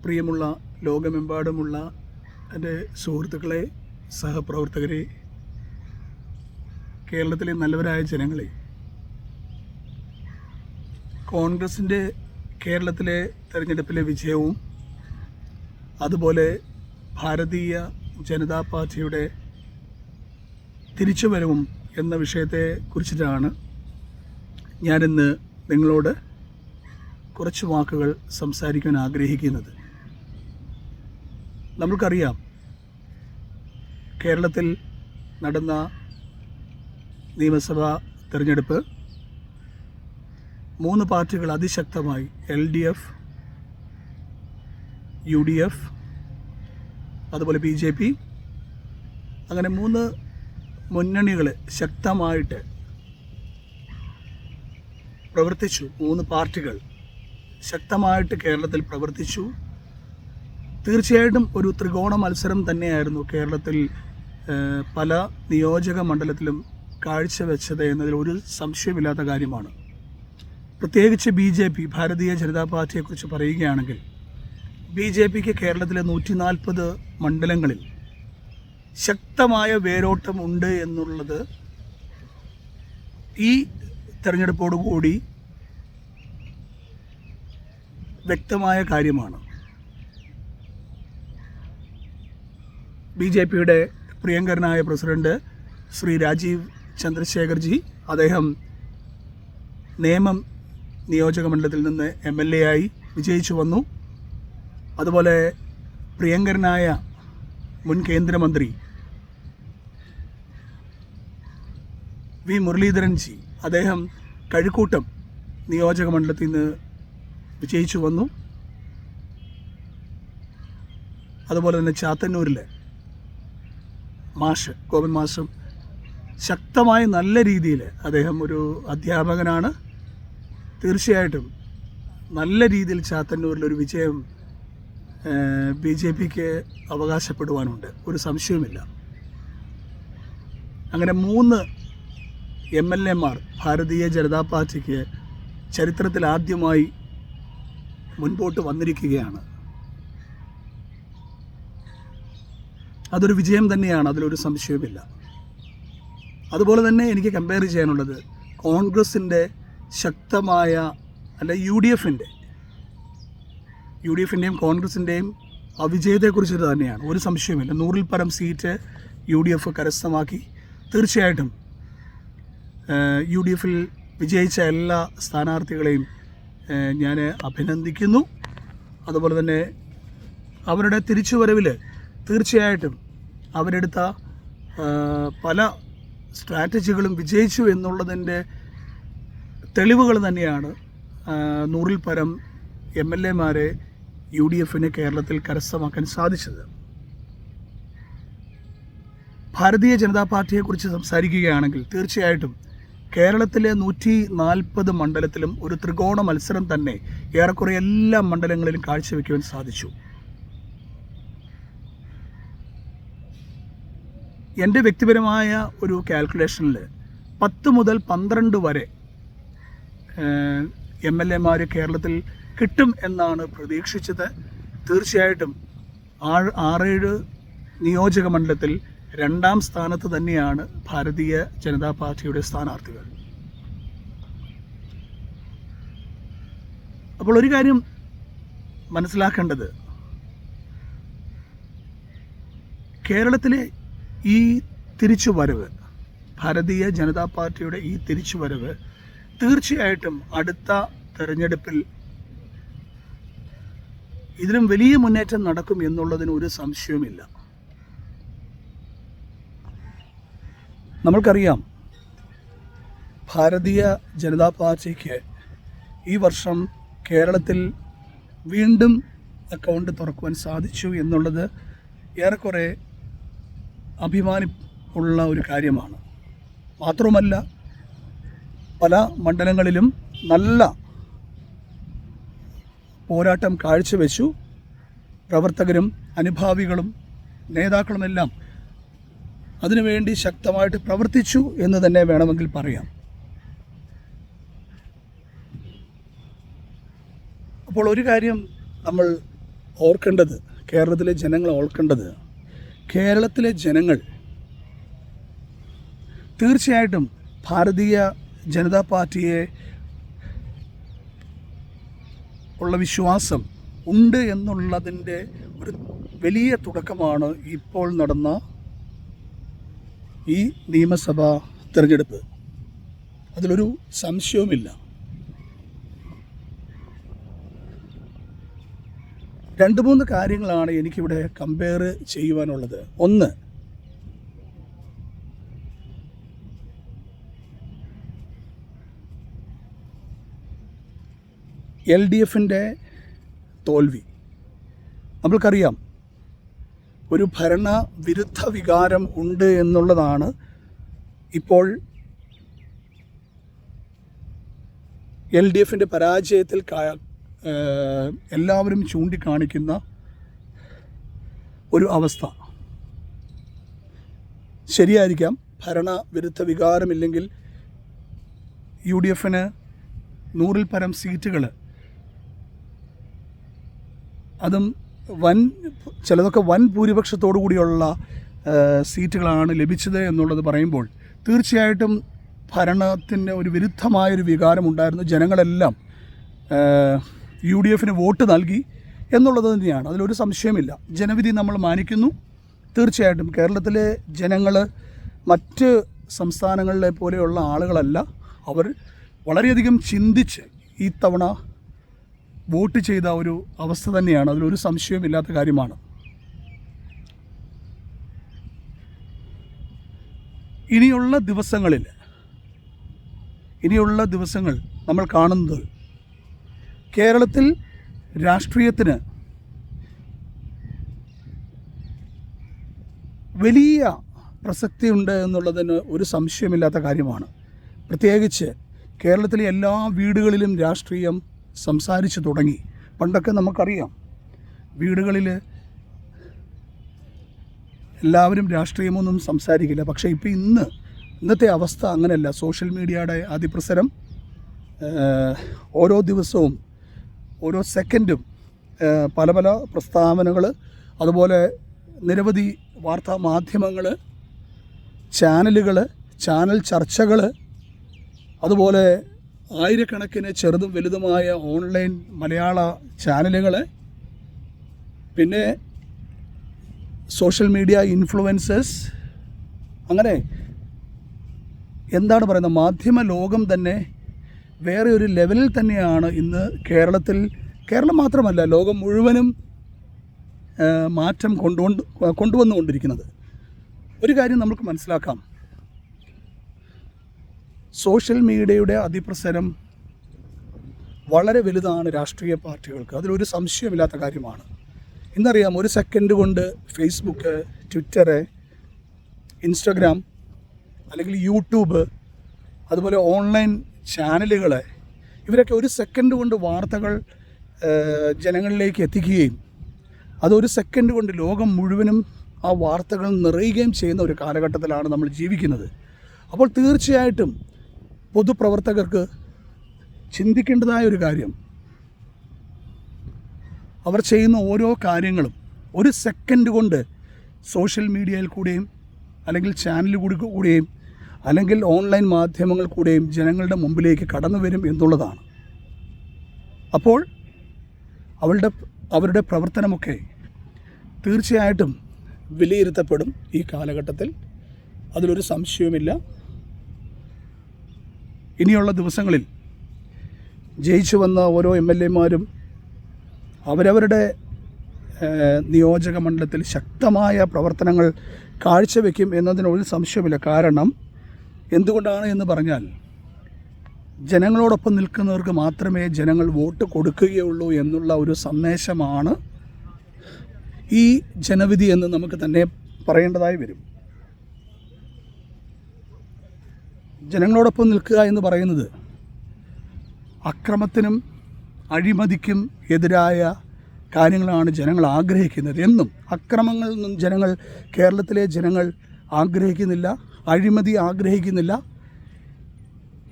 പ്രിയമുള്ള ലോകമെമ്പാടുമുള്ള എൻ്റെ സുഹൃത്തുക്കളെ, സഹപ്രവർത്തകരെ, കേരളത്തിലെ നല്ലവരായ ജനങ്ങളെ, കോൺഗ്രസിൻ്റെ കേരളത്തിലെ തെരഞ്ഞെടുപ്പിലെ വിജയവും അതുപോലെ ഭാരതീയ ജനതാ പാർട്ടിയുടെ തിരിച്ചുവരവും എന്ന വിഷയത്തെ കുറിച്ചിട്ടാണ് ഞാനിന്ന് നിങ്ങളോട് കുറച്ച് വാക്കുകൾ സംസാരിക്കാൻ ആഗ്രഹിക്കുന്നത്. നമ്മൾക്കറിയാം, കേരളത്തിൽ നടന്ന നിയമസഭാ തെരഞ്ഞെടുപ്പ് 3 പാർട്ടികൾ അതിശക്തമായി LDF, UDF, അതുപോലെ BJP, അങ്ങനെ 3 മുന്നണികൾ ശക്തമായിട്ട് പ്രവർത്തിച്ചു. 3 പാർട്ടികൾ ശക്തമായിട്ട് കേരളത്തിൽ പ്രവർത്തിച്ചു. തീർച്ചയായിട്ടും ഒരു ത്രികോണ മത്സരം തന്നെയായിരുന്നു കേരളത്തിൽ പല നിയോജക മണ്ഡലത്തിലും കാഴ്ചവെച്ചത് എന്നതിൽ ഒരു സംശയമില്ലാത്ത കാര്യമാണ്. പ്രത്യേകിച്ച് BJP, ഭാരതീയ ജനതാ പാർട്ടിയെക്കുറിച്ച് പറയുകയാണെങ്കിൽ, BJPക്ക് കേരളത്തിലെ 140 മണ്ഡലങ്ങളിൽ ശക്തമായ വേരോട്ടം ഉണ്ട് എന്നുള്ളത് ഈ തെരഞ്ഞെടുപ്പോടുകൂടി വ്യക്തമായ കാര്യമാണ്. BJPയുടെ പ്രിയങ്കരനായ പ്രസിഡന്റ് ശ്രീ രാജീവ് ചന്ദ്രശേഖർജി, അദ്ദേഹം നേമം നിയോജക മണ്ഡലത്തിൽ നിന്ന് MLA ആയി വിജയിച്ചു വന്നു. അതുപോലെ പ്രിയങ്കരനായ മുൻ കേന്ദ്രമന്ത്രി വി മുരളീധരൻജി, അദ്ദേഹം കഴുക്കൂട്ടം നിയോജക മണ്ഡലത്തിൽ നിന്ന് വിജയിച്ചു വന്നു. അതുപോലെ തന്നെ ചാത്തന്നൂരിലെ മാഷ് ഗോപൻ മാഷും ശക്തമായ നല്ല രീതിയിൽ, അദ്ദേഹം ഒരു അധ്യാപകനാണ്, തീർച്ചയായിട്ടും നല്ല രീതിയിൽ ചാത്തന്നൂരിലൊരു വിജയം BJPക്ക് അവകാശപ്പെടുവാനുണ്ട്, ഒരു സംശയവുമില്ല. അങ്ങനെ 3 MLAമാർ ഭാരതീയ ജനതാ പാർട്ടിക്ക് ചരിത്രത്തിൽ ആദ്യമായി മുൻപോട്ട് വന്നിരിക്കുകയാണ്. അതൊരു വിജയം തന്നെയാണ്, അതിലൊരു സംശയവുമില്ല. അതുപോലെ തന്നെ എനിക്ക് കമ്പയർ ചെയ്യാനുള്ളത് കോൺഗ്രസിൻ്റെ ശക്തമായ, അല്ല UDFിൻ്റെയും കോൺഗ്രസിൻ്റെയും വിജയത്തെക്കുറിച്ച് തന്നെയാണ്, ഒരു സംശയവുമില്ല. 100-ൽ പരം സീറ്റ് UDF കരസ്ഥമാക്കി. തീർച്ചയായിട്ടും UDFിൽ വിജയിച്ച എല്ലാ സ്ഥാനാർത്ഥികളെയും ഞാൻ അഭിനന്ദിക്കുന്നു. അതുപോലെ തന്നെ അവരുടെ തിരിച്ചുവരവിൽ തീർച്ചയായിട്ടും അവരെടുത്ത പല സ്ട്രാറ്റജികളും വിജയിച്ചു എന്നുള്ളതിൻ്റെ തെളിവുകൾ തന്നെയാണ് 100-ൽ പരം MLAമാരെ UDFിന് കേരളത്തിൽ കരസ്ഥമാക്കാൻ സാധിച്ചത്. ഭാരതീയ ജനതാ പാർട്ടിയെക്കുറിച്ച് സംസാരിക്കുകയാണെങ്കിൽ, തീർച്ചയായിട്ടും കേരളത്തിലെ 140 മണ്ഡലത്തിലും ഒരു ത്രികോണ മത്സരം തന്നെ ഏറെക്കുറെ എല്ലാ മണ്ഡലങ്ങളിലും കാഴ്ചവെക്കുവാൻ സാധിച്ചു. എൻ്റെ വ്യക്തിപരമായ ഒരു കാൽക്കുലേഷനിൽ 10 മുതൽ 12 വരെ MLAമാർ കേരളത്തിൽ കിട്ടും എന്നാണ് പ്രതീക്ഷിച്ചത്. തീർച്ചയായിട്ടും 6-7 നിയോജക മണ്ഡലത്തിൽ 2ാം സ്ഥാനത്ത് തന്നെയാണ് ഭാരതീയ ജനതാ പാർട്ടിയുടെ സ്ഥാനാർത്ഥികൾ. അപ്പോൾ ഒരു കാര്യം മനസ്സിലാക്കേണ്ടത്, കേരളത്തിലെ ഈ തിരിച്ചുവരവ്, ഭാരതീയ ജനതാ പാർട്ടിയുടെ ഈ തിരിച്ചുവരവ് തീർച്ചയായിട്ടും അടുത്ത തെരഞ്ഞെടുപ്പിൽ ഇതിലും വലിയ മുന്നേറ്റം നടക്കും എന്നുള്ളതിന് ഒരു സംശയവുമില്ല. നമ്മൾക്കറിയാം, ഭാരതീയ ജനതാ പാർട്ടിക്ക് ഈ വർഷം കേരളത്തിൽ വീണ്ടും അക്കൗണ്ട് തുറക്കുവാൻ സാധിച്ചു എന്നുള്ളത് ഏറെക്കുറെ അഭിമാനമുള്ള ഒരു കാര്യമാണ്. മാത്രമല്ല, പല മണ്ഡലങ്ങളിലും നല്ല പോരാട്ടം കാഴ്ചവെച്ചു. പ്രവർത്തകരും അനുഭാവികളും നേതാക്കളുമെല്ലാം അതിനുവേണ്ടി ശക്തമായിട്ട് പ്രവർത്തിച്ചു എന്ന് തന്നെ വേണമെങ്കിൽ പറയാം. അപ്പോൾ ഒരു കാര്യം നമ്മൾ ഓർക്കേണ്ടത്, കേരളത്തിലെ ജനങ്ങൾ ഓർക്കേണ്ടത്, കേരളത്തിലെ ജനങ്ങൾ തീർച്ചയായിട്ടും ഭാരതീയ ജനതാ പാർട്ടിയെ ഉള്ള വിശ്വാസം ഉണ്ട് എന്നുള്ളതിൻ്റെ ഒരു വലിയ തുടക്കമാണ് ഇപ്പോൾ നടന്ന ഈ നിയമസഭാ തിരഞ്ഞെടുപ്പ്. അതിലൊരു സംശയവുമില്ല. 2-3 കാര്യങ്ങളാണ് എനിക്കിവിടെ കമ്പയർ ചെയ്യുവാനുള്ളത്. ഒന്ന്, LDFൻ്റെ തോൽവി. നമ്മൾക്കറിയാം, ഒരു ഭരണവിരുദ്ധ വികാരം ഉണ്ട് എന്നുള്ളതാണ് ഇപ്പോൾ LDFൻ്റെ പരാജയത്തിൽ എല്ലാവരും ചൂണ്ടിക്കാണിക്കുന്ന ഒരു അവസ്ഥ. ശരിയായിരിക്കാം, ഭരണവിരുദ്ധ വികാരമില്ലെങ്കിൽ UDFന് 100-ൽ പരം സീറ്റുകൾ, അതും ചിലതൊക്കെ വൻ ഭൂരിപക്ഷത്തോടു കൂടിയുള്ള സീറ്റുകളാണ് ലഭിച്ചത് എന്നുള്ളത് പറയുമ്പോൾ തീർച്ചയായിട്ടും ഭരണത്തിൻ്റെ ഒരു വിരുദ്ധമായൊരു വികാരമുണ്ടായിരുന്നു. ജനങ്ങളെല്ലാം UDFന് വോട്ട് നൽകി എന്നുള്ളത് തന്നെയാണ്, അതിലൊരു സംശയമില്ല. ജനവിധി നമ്മൾ മാനിക്കുന്നു. തീർച്ചയായിട്ടും കേരളത്തിലെ ജനങ്ങൾ മറ്റ് സംസ്ഥാനങ്ങളിലെ പോലെയുള്ള ആളുകളല്ല. അവർ വളരെയധികം ചിന്തിച്ച് ഈ തവണ വോട്ട് ചെയ്ത ഒരു അവസ്ഥ തന്നെയാണ്, അതിലൊരു സംശയമില്ലാത്ത കാര്യമാണ്. ഇനിയുള്ള ദിവസങ്ങൾ നമ്മൾ കാണുന്നത് കേരളത്തിൽ രാഷ്ട്രീയത്തിന് വലിയ പ്രസക്തിയുണ്ട് എന്നുള്ളതിന് ഒരു സംശയമില്ലാത്ത കാര്യമാണ്. പ്രത്യേകിച്ച് കേരളത്തിലെ എല്ലാ വീടുകളിലും രാഷ്ട്രീയം സംസാരിച്ചു തുടങ്ങി. പണ്ടൊക്കെ നമുക്കറിയാം, വീടുകളിൽ എല്ലാവരും രാഷ്ട്രീയമൊന്നും സംസാരിക്കില്ല. പക്ഷേ ഇപ്പോൾ ഇന്നത്തെ അവസ്ഥ അങ്ങനെയല്ല. സോഷ്യൽ മീഡിയയുടെ അതിപ്രസരം, ഓരോ ദിവസവും ഓരോ സെക്കൻഡും പല പല പ്രസ്താവനകൾ, അതുപോലെ നിരവധി വാർത്താ മാധ്യമങ്ങൾ, ചാനൽ ചർച്ചകൾ, അതുപോലെ ആയിരക്കണക്കിന് ചെറുതും വലുതുമായ ഓൺലൈൻ മലയാള ചാനലുകൾ, പിന്നെ സോഷ്യൽ മീഡിയ ഇൻഫ്ലുവൻസേഴ്സ്, അങ്ങനെ എന്താണ് പറയുന്നത്, മാധ്യമ ലോകം തന്നെ വേറെ ഒരു ലെവലിൽ തന്നെയാണ് ഇന്ന് കേരളം മാത്രമല്ല ലോകം മുഴുവനും മാറ്റം കൊണ്ടുവന്നുകൊണ്ടിരിക്കുന്നത്. ഒരു കാര്യം നമുക്ക് മനസ്സിലാക്കാം, സോഷ്യൽ മീഡിയയുടെ അതിപ്രസരം വളരെ വലുതാണ് രാഷ്ട്രീയ പാർട്ടികൾക്ക്, അതിലൊരു സംശയമില്ലാത്ത കാര്യമാണ്. ഇന്നറിയാം, ഒരു സെക്കൻഡ് കൊണ്ട് ഫേസ്ബുക്ക്, ട്വിറ്റർ, ഇൻസ്റ്റഗ്രാം, അല്ലെങ്കിൽ യൂട്യൂബ്, അതുപോലെ ഓൺലൈൻ ചാനലുകൾ, ഇവരൊക്കെ ഒരു സെക്കൻഡ് കൊണ്ട് വാർത്തകൾ ജനങ്ങളിലേക്ക് എത്തിക്കുകയും അതൊരു സെക്കൻഡ് കൊണ്ട് ലോകം മുഴുവനും ആ വാർത്തകൾ നിറയുകയും ചെയ്യുന്ന ഒരു കാലഘട്ടത്തിലാണ് നമ്മൾ ജീവിക്കുന്നത്. അപ്പോൾ തീർച്ചയായിട്ടും പൊതുപ്രവർത്തകർക്ക് ചിന്തിക്കേണ്ടതായ ഒരു കാര്യം, അവർ ചെയ്യുന്ന ഓരോ കാര്യങ്ങളും ഒരു സെക്കൻഡ് കൊണ്ട് സോഷ്യൽ മീഡിയയിൽ കൂടെയും അല്ലെങ്കിൽ ചാനലിൽ കൂടെയും അല്ലെങ്കിൽ ഓൺലൈൻ മാധ്യമങ്ങൾ കൂടെയും ജനങ്ങളുടെ മുമ്പിലേക്ക് കടന്നു വരും എന്നുള്ളതാണ്. അപ്പോൾ അവരുടെ പ്രവർത്തനമൊക്കെ തീർച്ചയായിട്ടും വിലയിരുത്തപ്പെടും ഈ കാലഘട്ടത്തിൽ, അതിലൊരു സംശയവുമില്ല. ഇനിയുള്ള ദിവസങ്ങളിൽ ജയിച്ചു വന്ന ഓരോ MLA-മാരും അവരവരുടെ നിയോജക മണ്ഡലത്തിൽ ശക്തമായ പ്രവർത്തനങ്ങൾ കാഴ്ചവെക്കും എന്നതിനൊരു സംശയമില്ല. കാരണം എന്തുകൊണ്ടാണ് എന്ന് പറഞ്ഞാൽ, ജനങ്ങളോടൊപ്പം നിൽക്കുന്നവർക്ക് മാത്രമേ ജനങ്ങൾ വോട്ട് കൊടുക്കുകയുള്ളൂ എന്നുള്ള ഒരു സന്ദേശമാണ് ഈ ജനവിധി എന്ന് നമുക്ക് തന്നെ പറയേണ്ടതായി വരും. ജനങ്ങളോടൊപ്പം നിൽക്കുക എന്ന് പറയുന്നത് അക്രമത്തിനും അഴിമതിക്കും എതിരായ കാര്യങ്ങളാണ് ജനങ്ങൾ ആഗ്രഹിക്കുന്നത്. എന്നും അക്രമങ്ങളൊന്നും കേരളത്തിലെ ജനങ്ങൾ ആഗ്രഹിക്കുന്നില്ല, അഴിമതി ആഗ്രഹിക്കുന്നില്ല.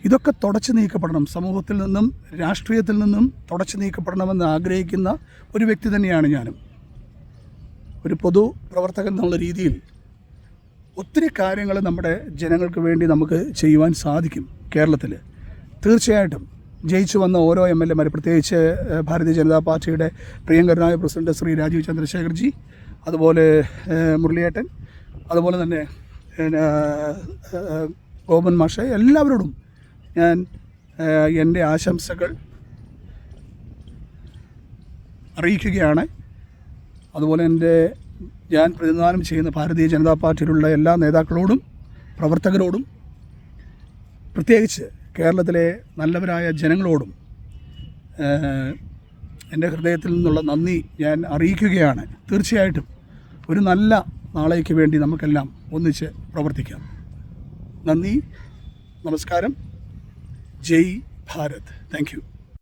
ഇതൊക്കെ തുടച്ചു നീക്കപ്പെടണം. സമൂഹത്തിൽ നിന്നും രാഷ്ട്രീയത്തിൽ നിന്നും തുടച്ചു നീക്കപ്പെടണമെന്ന് ആഗ്രഹിക്കുന്ന ഒരു വ്യക്തി തന്നെയാണ് ഞാനും. ഒരു പൊതു പ്രവർത്തകൻ എന്നുള്ള രീതിയിൽ ഒത്തിരി കാര്യങ്ങൾ നമ്മുടെ ജനങ്ങൾക്ക് വേണ്ടി നമുക്ക് ചെയ്യുവാൻ സാധിക്കും കേരളത്തിൽ. തീർച്ചയായിട്ടും ജയിച്ചു വന്ന ഓരോ MLA മാർ, പ്രത്യേകിച്ച് ഭാരതീയ ജനതാ പാർട്ടിയുടെ പ്രിയങ്കരനായ പ്രസിഡന്റ് ശ്രീ രാജീവ് ചന്ദ്രശേഖർജി, അതുപോലെ മുരളിയേട്ടൻ, അതുപോലെ തന്നെ ഗോപൻ മാഷ, എല്ലാവരോടും ഞാൻ എൻ്റെ ആശംസകൾ അറിയിക്കുകയാണ്. അതുപോലെ ഞാൻ പ്രതിനിധാനം ചെയ്യുന്ന ഭാരതീയ ജനതാ പാർട്ടിയിലുള്ള എല്ലാ നേതാക്കളോടും പ്രവർത്തകരോടും, പ്രത്യേകിച്ച് കേരളത്തിലെ നല്ലവരായ ജനങ്ങളോടും എൻ്റെ ഹൃദയത്തിൽ നിന്നുള്ള നന്ദി ഞാൻ അറിയിക്കുകയാണ്. തീർച്ചയായിട്ടും ഒരു നല്ല നാളേക്ക് വേണ്ടി നമുക്കെല്ലാം ഒന്നിച്ച് പ്രവർത്തിക്കാം. നന്ദി, നമസ്കാരം, ജയ് ഭാരത്. Thank you.